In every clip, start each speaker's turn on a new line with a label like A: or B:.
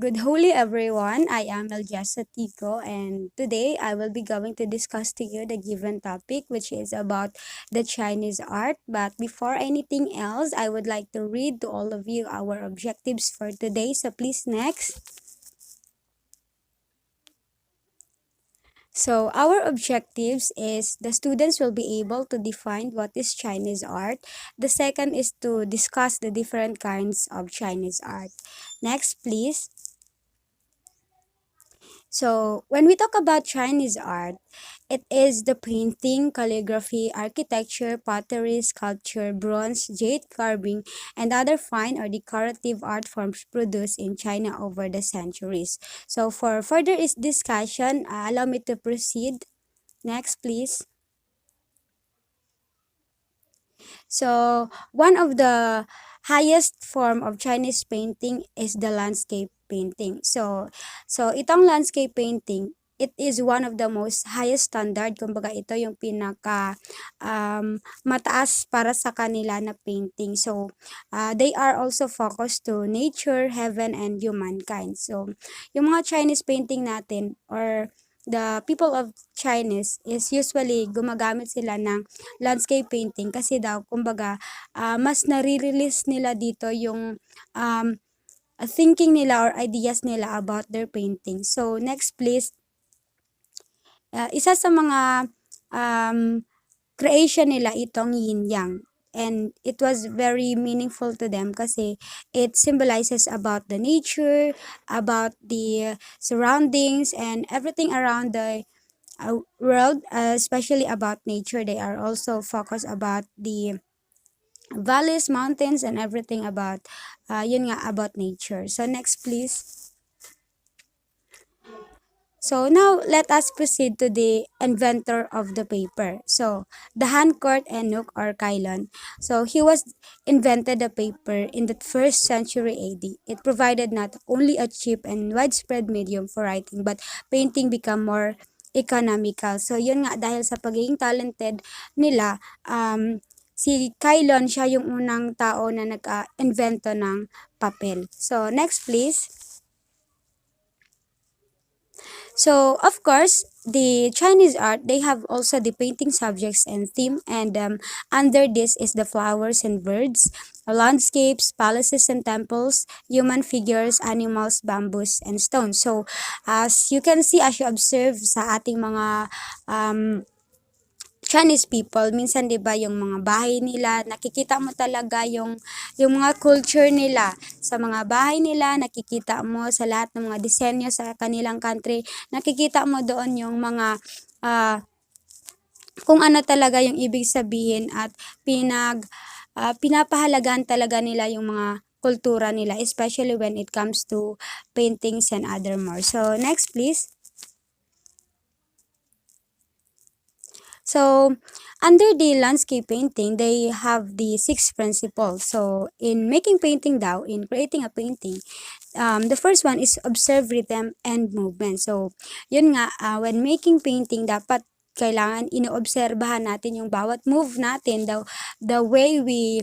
A: Good holy everyone. I am Eljasa Tico, and today I will be going to discuss to you the given topic, which is about the Chinese art. But before anything else, I would like to read to all of you our objectives for today. So please next. So our objectives is the students will be able to define what is Chinese art. The second is to discuss the different kinds of Chinese art. Next, please. So, when we talk about Chinese art, it is the painting, calligraphy, architecture, pottery, sculpture, bronze, jade carving, and other fine or decorative art forms produced in China over the centuries. So, for further discussion, allow me to proceed. Next, please. So, one of the highest form of Chinese painting is the landscape painting. So itong landscape painting, it is one of the most highest standard. Kumbaga, ito yung pinaka mataas para sa kanila na painting. So, they are also focused to nature, heaven, and humankind. So, yung mga Chinese painting natin or the people of Chinese is usually gumagamit sila ng landscape painting kasi daw kumbaga mas nare-release nila dito yung thinking nila or ideas nila about their painting. So next please, isa sa mga creation nila itong yin yang, and it was very meaningful to them kasi it symbolizes about the nature, about the surroundings and everything around the world, especially about nature. They are also focused about the valleys, mountains, and everything about yun nga, about nature. So next please. So now let us proceed to the inventor of the paper. So the Hancock and Nook or Kylon. So he was invented the paper in the first century AD. It provided not only a cheap and widespread medium for writing, but painting became more economical. So yun nga, dahil sa pagiging talented nila, si Kylon siya yung unang tao na nag-invento ng papel. So next please. So, of course, the Chinese art, they have also the painting subjects and theme, and under this is the flowers and birds, landscapes, palaces and temples, human figures, animals, bamboos, and stones. So, as you can see, as you observe sa ating mga Chinese people, minsan 'di ba yung mga bahay nila, nakikita mo talaga yung mga culture nila. Sa mga bahay nila, nakikita mo sa lahat ng mga disenyo sa kanilang country, nakikita mo doon yung mga ah, kung ano talaga yung ibig sabihin at pinapahalagahan talaga nila yung mga kultura nila, especially when it comes to paintings and other more. So, next please. So, under the landscape painting, they have the 6 principles. So, in making painting daw, in creating a painting, the first one is observe rhythm and movement. So, yun nga, when making painting, dapat kailangan inoobserbahan natin yung bawat move natin, the way we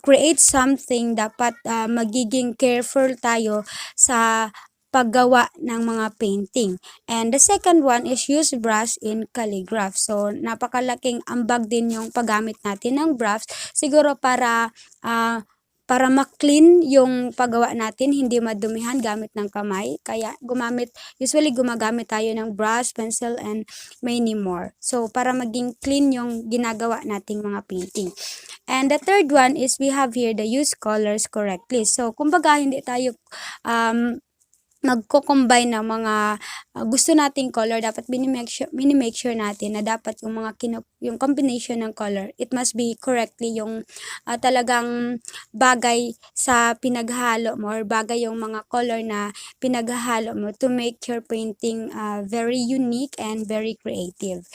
A: create something, dapat magiging careful tayo sa paggawa ng mga painting. And the second one is use brush in calligraph. So, napakalaking ambag din yung paggamit natin ng brush. Siguro para ma-clean yung paggawa natin, hindi madumihan gamit ng kamay. Kaya usually gumagamit tayo ng brush, pencil, and many more. So, para maging clean yung ginagawa nating mga painting. And the third one is we have here the use colors correctly. So, kumbaga hindi tayo magko-combine ng mga gusto nating color. Dapat minimake sure natin na dapat yung yung combination ng color, it must be correctly yung talagang bagay sa pinaghalo mo or bagay yung mga color na pinaghalo mo to make your painting very unique and very creative.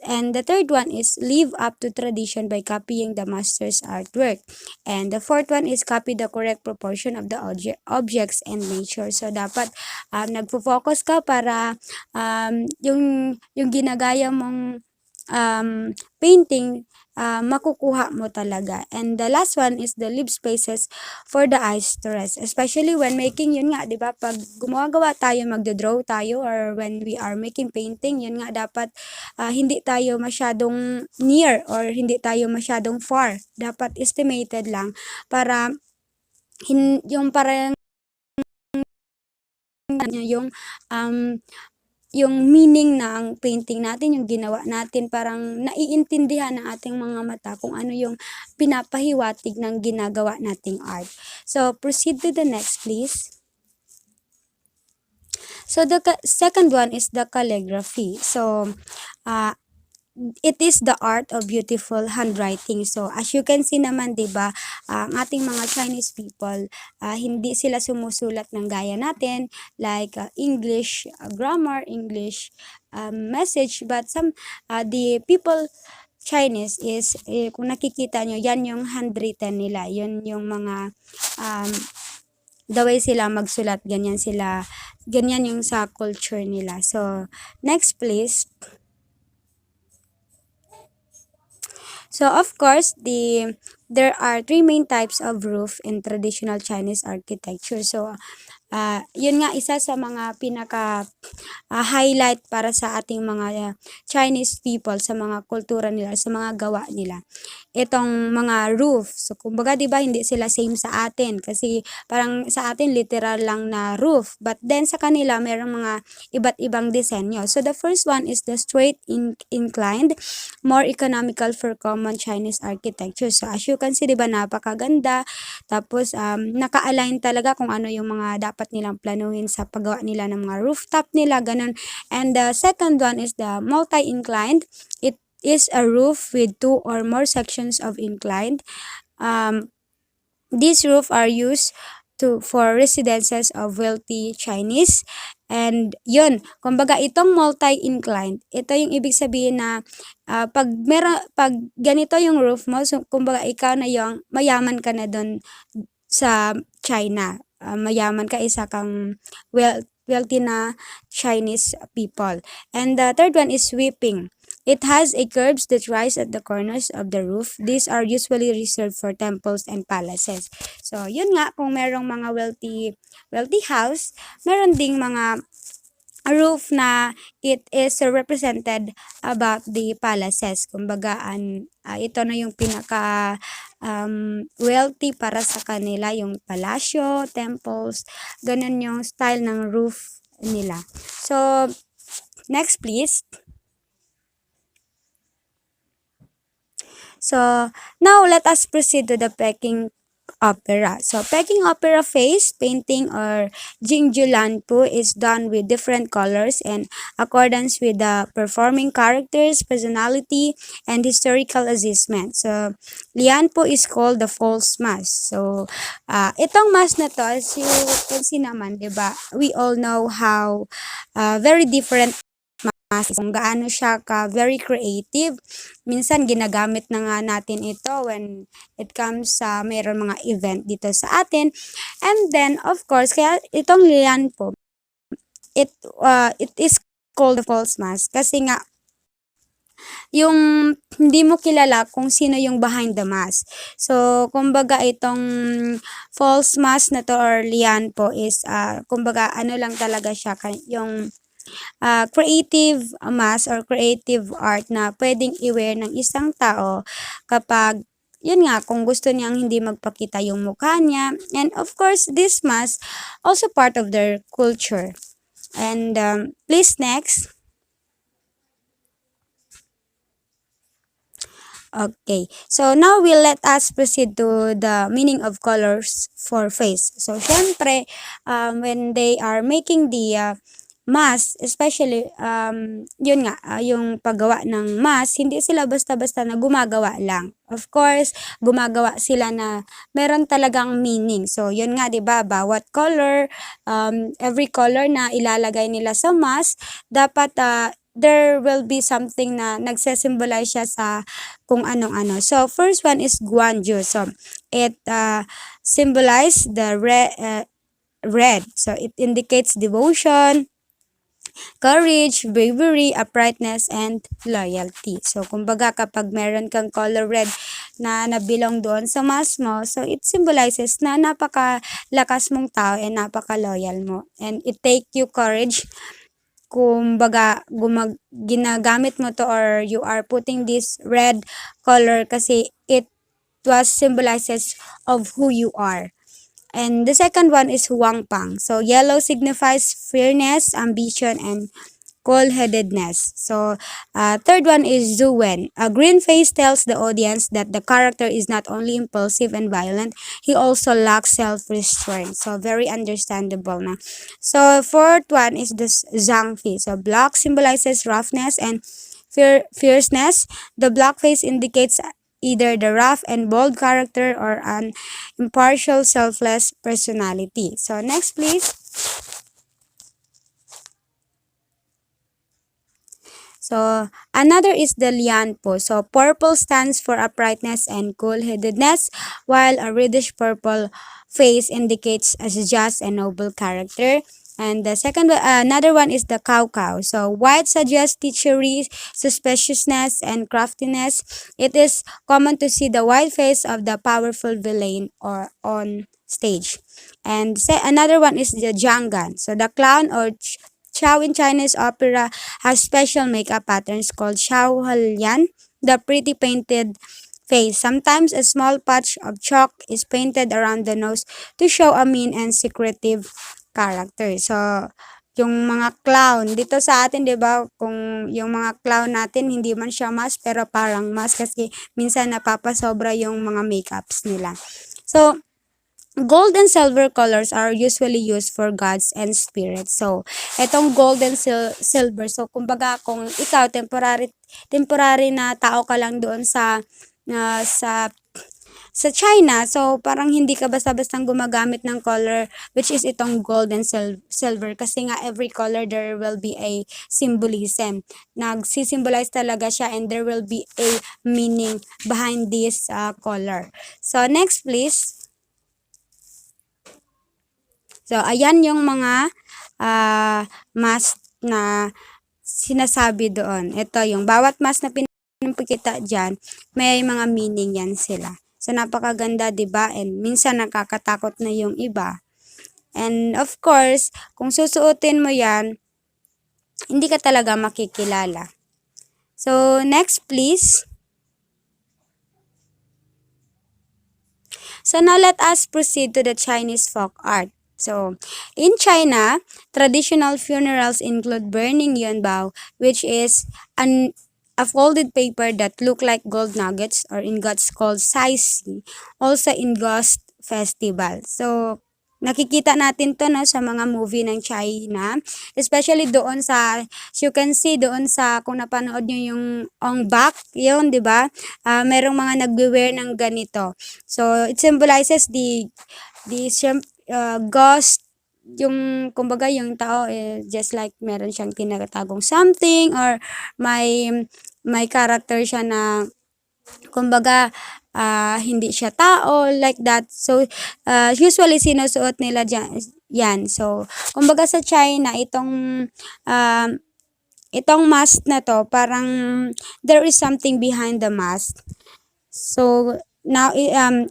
A: And the third one is live up to tradition by copying the master's artwork. And the fourth one is copy the correct proportion of the objects and nature. So, dapat nagfo-focus ka para yung ginagaya mong painting, makukuha mo talaga. And the last one is the leave spaces for the eyes to rest. Especially when making, yun nga, di ba? Pag gumagawa tayo, magdodraw tayo, or when we are making painting, yun nga, dapat hindi tayo masyadong near or hindi tayo masyadong far. Dapat estimated lang para yung parang um, yung meaning ng painting natin, yung ginawa natin, parang naiintindihan ng ating mga mata kung ano yung pinapahiwatig ng ginagawa nating art. So, proceed to the next, please. So, the second one is the calligraphy. So, uh, it is the art of beautiful handwriting. So, as you can see naman, 'di ba, ang ating mga Chinese people, hindi sila sumusulat ng gaya natin, like English grammar, English message, but the people Chinese is, kung nakikita nyo, yan yung handwritten nila. Yun yung mga um, the way sila magsulat, ganyan yung sa culture nila. So, next please. So of course, there are three main types of roof in traditional Chinese architecture. So yun nga isa sa mga pinaka highlight para sa ating mga Chinese people sa mga kultura nila, sa mga gawa nila. Itong mga roof. So kumbaga 'di ba hindi sila same sa atin kasi parang sa atin literal lang na roof. But then sa kanila merong mga iba't ibang disenyo. So the first one is the straight inclined, more economical for common Chinese architecture. So as you can see 'di ba napakaganda. Tapos naka-align talaga kung ano yung mga dapat nilang planuhin sa paggawa nila ng mga rooftop nila, ganun. And the second one is the multi-inclined. It is a roof with two or more sections of inclined. Um, these roofs are used for residences of wealthy Chinese. And yun, kumbaga itong multi-inclined, ito yung ibig sabihin na pag ganito yung roof mo, so, kumbaga ikaw na yung mayaman ka na doon sa China. Mayaman ka, isa kang wealthy na Chinese people. And the third one is sweeping. It has a curves that rise at the corners of the roof. These are usually reserved for temples and palaces. So, yun nga, kung merong mga wealthy house, meron ding mga roof na it is represented about the palaces. Kumbaga, ito na yung pinaka wealthy para sa kanila, yung palasyo, temples, ganun yung style ng roof nila. So, next please. So, now let us proceed to the Peking opera. So, Peking opera face painting or Jingjulanpu is done with different colors in accordance with the performing characters, personality, and historical assessment. So, Lianpo is called the false mask. So, itong mask na to, as you can see naman, di ba? We all know how very different kung gaano siya ka very creative. Minsan ginagamit na nga natin ito when it comes sa mayroon mga event dito sa atin. And then of course, kaya itong lian po, it is called the false mask kasi nga yung hindi mo kilala kung sino yung behind the mask. So, kumbaga itong false mask na to or lian po is, kumbaga ano lang talaga siya, yung creative mask or creative art na pwedeng i-wear ng isang tao kapag yun nga, kung gusto niyang hindi magpakita yung mukha niya. And of course, this mask also part of their culture. And please next. Okay. So now let us proceed to the meaning of colors for face. So syempre, when they are making the mask, especially yun nga, yung paggawa ng mask, hindi sila basta-basta na gumagawa lang. Of course, gumagawa sila na meron talagang meaning. So yun nga, 'di ba, bawat color, every color na ilalagay nila sa mask, dapat there will be something na nagse-symbolize siya sa kung anong-ano. So, first one is Guanju. So, it symbolize the red. So, it indicates devotion, courage, bravery, uprightness, and loyalty. So, kumbaga kapag meron kang color red na nabilong doon sa mask mo, so it symbolizes na napakalakas mong tao and napaka-loyal mo. And it take you courage, kumbaga ginagamit mo to or you are putting this red color kasi it was symbolizes of who you are. And the second one is Huang Pang. So yellow signifies fairness, ambition, and cold-headedness. So third one is Zuwen. A green face tells the audience that the character is not only impulsive and violent, he also lacks self-restraint. So very understandable na. So fourth one is the Zhangfi. So black symbolizes roughness and fierceness. The black face indicates either the rough and bold character or an impartial, selfless personality. So next please. So another is the Lian po. So purple stands for uprightness and cool-headedness, while a reddish purple face indicates as just and noble character. And the second, another one is the cow cow. So white suggests treachery, suspiciousness, and craftiness. It is common to see the white face of the powerful villain or on stage. And another one is the Jangan. So the clown or Chow in Chinese opera has special makeup patterns called Xiao Halian, the pretty painted face. Sometimes a small patch of chalk is painted around the nose to show a mean and secretive character. So, yung mga clown, dito sa atin, di ba, kung yung mga clown natin, hindi man siya mask, pero parang mask kasi minsan napapasobra yung mga makeups nila. So, gold and silver colors are usually used for gods and spirits. So, etong gold and silver. So, kumbaga kung ikaw temporary na tao ka lang doon uh, sa sa China, so parang hindi ka basta-bastang gumagamit ng color which is itong gold and silver kasi nga every color there will be a symbolism. Nagsisimbolize talaga siya and there will be a meaning behind this color. So, next please. So, ayan yung mga mask na sinasabi doon. Ito, yung bawat mask na pinapakita dyan, may mga meaning yan sila. So, napakaganda, diba? And minsan nakakatakot na yung iba. And of course, kung susuotin mo yan, hindi ka talaga makikilala. So, next please. So, now let us proceed to the Chinese folk art. So, in China, traditional funerals include burning yunbao, which is a folded paper that look like gold nuggets or ingots called saisi, also in ghost festival. So, nakikita natin to no sa mga movie ng China, especially doon sa, as you can see doon sa, kung napanood nyo yung Ong Bak, yun, di ba? Merong mga nagbe-wear ng ganito. So, it symbolizes the ghost, yung kumbaga yung tao just like meron siyang tinatagong something or may character siya na kumbaga hindi siya tao like that. So usually sinusuot nila yan. So kumbaga sa China itong mask na to parang there is something behind the mask. So now,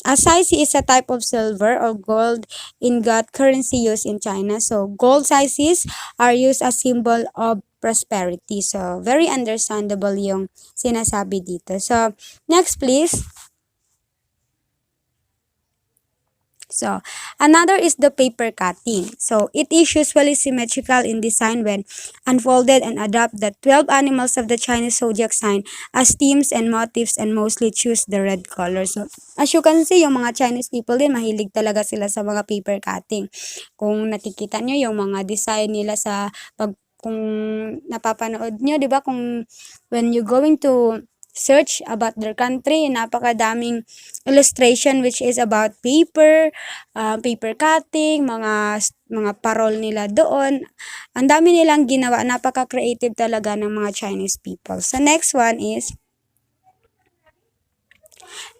A: asaisi is a type of silver or gold ingot currency used in China. So, gold saisis are used as symbol of prosperity. So, very understandable yung sinasabi dito. So, next please. So, another is the paper cutting. So, it is usually symmetrical in design when unfolded and adopt the 12 animals of the Chinese zodiac sign as themes and motifs and mostly choose the red color. So, as you can see, yung mga Chinese people din, mahilig talaga sila sa mga paper cutting. Kung nakikita nyo yung mga design nila kung napapanood nyo, di ba, kung when you going to search about their country, napakadaming illustration which is about paper, paper cutting, mga parol nila doon. Ang dami nilang ginawa, napaka-creative talaga ng mga Chinese people. So next one is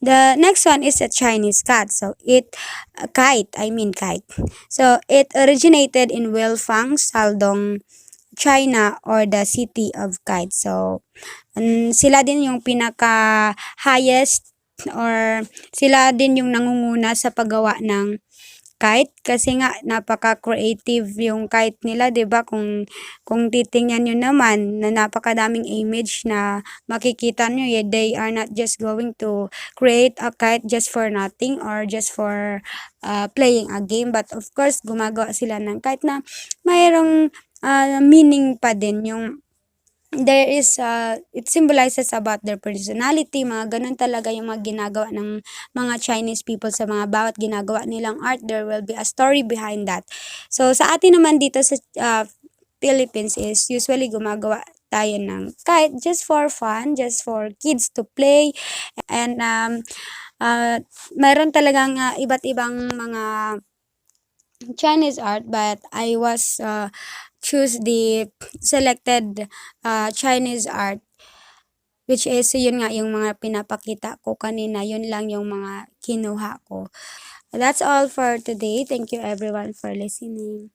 A: a Chinese cat. So kite. So it originated in Wilfang, Saldong China or the city of kites. So, sila din yung pinaka highest or sila din yung nangunguna sa paggawa ng kite kasi nga napaka-creative yung kite nila, 'di ba? Kung titingnan niyo naman na napakadaming image na makikita niyo, they are not just going to create a kite just for nothing or just for playing a game, but of course gumagawa sila ng kite na mayroong meaning pa din yung there is it symbolizes about their personality, mga ganun talaga yung mga ginagawa ng mga Chinese people sa mga bawat ginagawa nilang art. There will be a story behind that. So sa atin naman dito sa Philippines is usually gumagawa tayo ng kite just for fun, just for kids to play, and mayroon talagang iba't ibang mga Chinese art, but I was choose the selected Chinese art, which is yun nga yung mga pinapakita ko kanina, yun lang yung mga kinuha ko. That's all for today. Thank you everyone for listening.